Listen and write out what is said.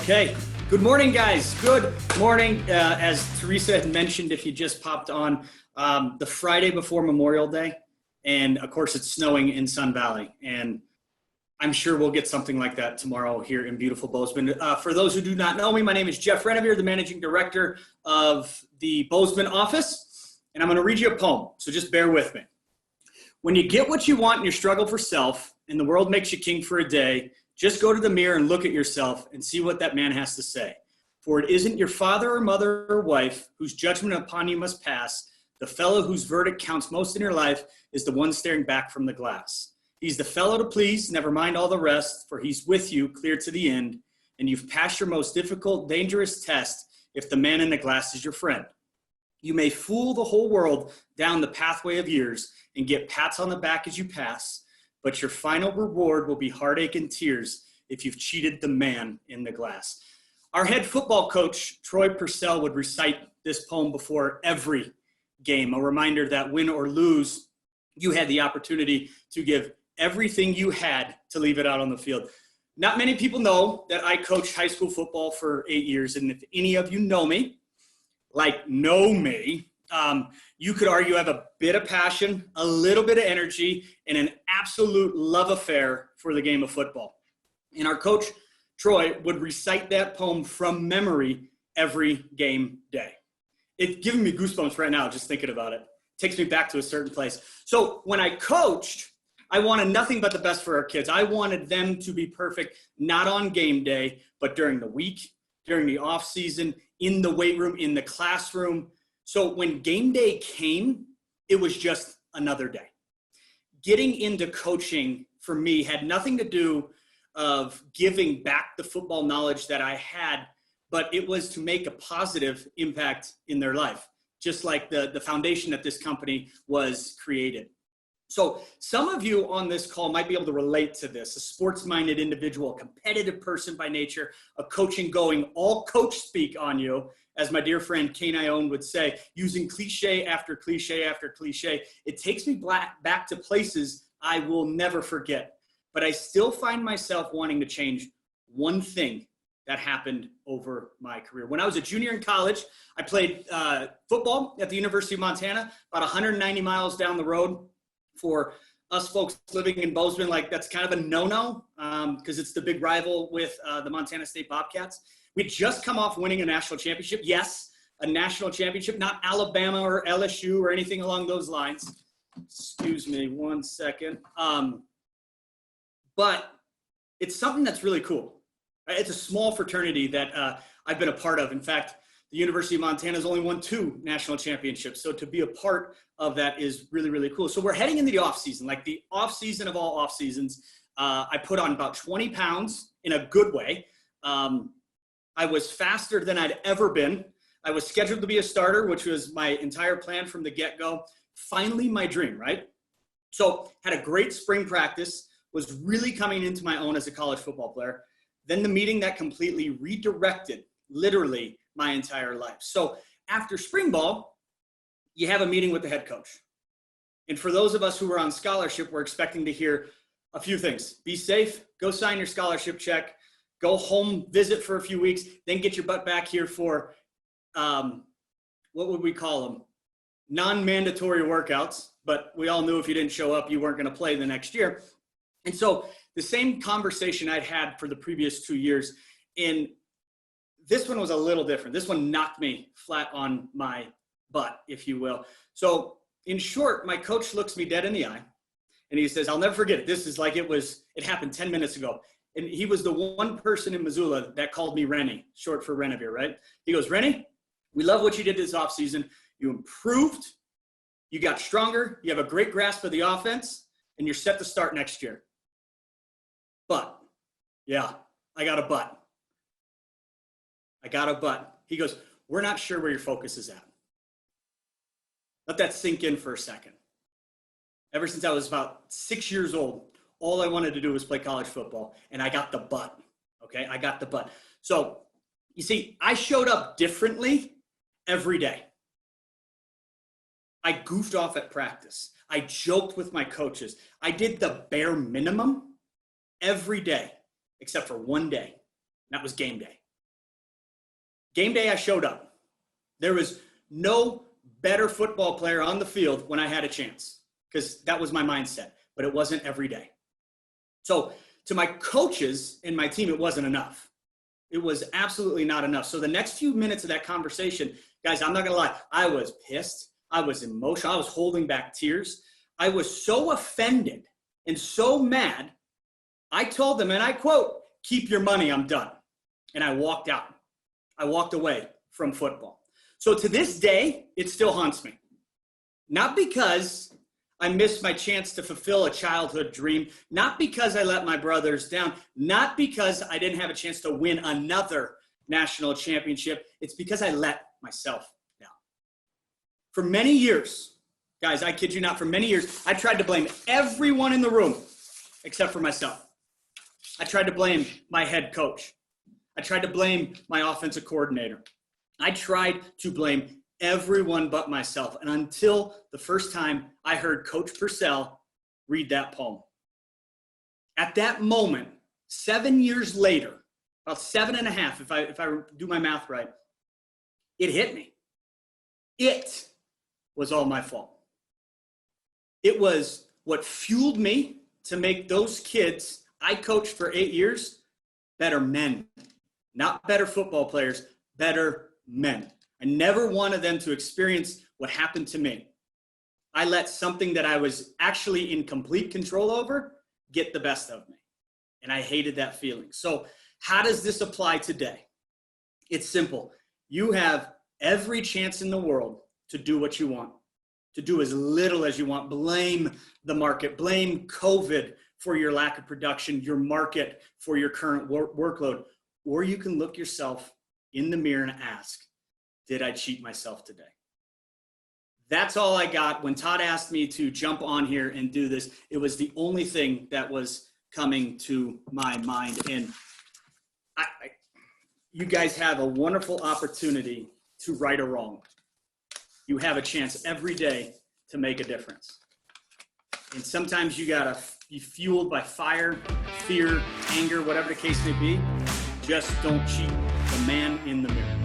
Okay. Good morning, guys. Good morning. As Teresa had mentioned, if you just popped on, the Friday before Memorial Day, and of course it's snowing in Sun Valley, and I'm sure we'll get something like that tomorrow here in beautiful Bozeman. For those who do not know me, my name is Jeff Renevier, the managing director of the Bozeman office, and I'm going to read you a poem, so just bear with me. When you get what you want and you struggle for self, and the world makes you king for a day, just go to the mirror and look at yourself and see what that man has to say. For it isn't your father or mother or wife whose judgment upon you must pass. The fellow whose verdict counts most in your life is the one staring back from the glass. He's the fellow to please, never mind all the rest, for he's with you clear to the end, and you've passed your most difficult, dangerous test if the man in the glass is your friend. You may fool the whole world down the pathway of years and get pats on the back as you pass, but your final reward will be heartache and tears if you've cheated the man in the glass. Our head football coach, Troy Purcell, would recite this poem before every game, a reminder that win or lose, you had the opportunity to give everything you had to leave it out on the field. Not many people know that I coached high school football for 8 years, and if any of you know me, you could argue I have a bit of passion, a little bit of energy, and an absolute love affair for the game of football. And our coach, Troy, would recite that poem from memory every game day. It's giving me goosebumps right now just thinking about it. Takes me back to a certain place. So when I coached, I wanted nothing but the best for our kids. I wanted them to be perfect, not on game day, but during the week, during the off season, in the weight room, in the classroom. So when game day came, it was just another day. Getting into coaching for me had nothing to do of giving back the football knowledge that I had, but it was to make a positive impact in their life, just like the foundation that this company was created. So some of you on this call might be able to relate to this, a sports-minded individual, a competitive person by nature, a coaching going all coach speak on you, as my dear friend Kane Ione would say, using cliche after cliche after cliche. It takes me back to places I will never forget, but I still find myself wanting to change one thing that happened over my career. When I was a junior in college, I played football at the University of Montana, about 190 miles down the road. For us folks living in Bozeman, that's kind of a no-no because it's the big rival with the Montana State Bobcats. We'd just come off winning a national championship. Yes, a national championship, not Alabama or LSU or anything along those lines. Excuse me one second. But it's something that's really cool. It's a small fraternity that I've been a part of. In fact, the University of Montana has only won 2 national championships. So to be a part of that is really, really cool. So we're heading into the off season, like the off season of all off seasons. I put on about 20 pounds in a good way. I was faster than I'd ever been. I was scheduled to be a starter, which was my entire plan from the get-go. Finally, my dream, right? So had a great spring practice, was really coming into my own as a college football player. Then the meeting that completely redirected, literally, my entire life. So after spring ball, you have a meeting with the head coach. And for those of us who were on scholarship, we're expecting to hear a few things. Be safe, go sign your scholarship check, go home, visit for a few weeks, then get your butt back here for, what would we call them? Non-mandatory workouts, but we all knew if you didn't show up, you weren't going to play the next year. And so the same conversation I'd had for the previous 2 years, and this one was a little different. This one knocked me flat on my butt, if you will. So in short, my coach looks me dead in the eye and he says, I'll never forget it. This is like it happened 10 minutes ago. And he was the one person in Missoula that called me Rennie, short for Renevier, right? He goes, Rennie, we love what you did this offseason. You improved, you got stronger, you have a great grasp of the offense, and you're set to start next year. But, yeah, I got a but. He goes, we're not sure where your focus is at. Let that sink in for a second. Ever since I was about 6 years old, all I wanted to do was play college football, and I got the but, okay? I got the but. So, you see, I showed up differently every day. I goofed off at practice. I joked with my coaches. I did the bare minimum every day, except for one day. And that was game day. Game day, I showed up. There was no better football player on the field when I had a chance, because that was my mindset, but it wasn't every day. So to my coaches and my team, it wasn't enough. It was absolutely not enough. So the next few minutes of that conversation, guys, I'm not going to lie, I was pissed. I was emotional. I was holding back tears. I was so offended and so mad. I told them, and I quote, "Keep your money, I'm done." And I walked out. I walked away from football. So to this day, it still haunts me. Not because I missed my chance to fulfill a childhood dream, not because I let my brothers down, not because I didn't have a chance to win another national championship. It's because I let myself down. For many years, guys, I kid you not, for many years, I tried to blame everyone in the room except for myself. I tried to blame my head coach. I tried to blame my offensive coordinator. I tried to blame everyone but myself. And until the first time I heard Coach Purcell read that poem. At that moment, 7 years later, about 7.5, if I do my math right, it hit me. It was all my fault. It was what fueled me to make those kids I coached for 8 years better men, not better football players, better men. I never wanted them to experience what happened to me. I let something that I was actually in complete control over get the best of me. And I hated that feeling. So how does this apply today? It's simple. You have every chance in the world to do what you want, to do as little as you want. Blame the market, blame COVID for your lack of production, your market for your current workload. Or you can look yourself in the mirror and ask, did I cheat myself today? That's all I got. When Todd asked me to jump on here and do this, it was the only thing that was coming to my mind. And you guys have a wonderful opportunity to right a wrong. You have a chance every day to make a difference. And sometimes you gotta be fueled by fire, fear, anger, whatever the case may be. Just don't cheat the man in the mirror.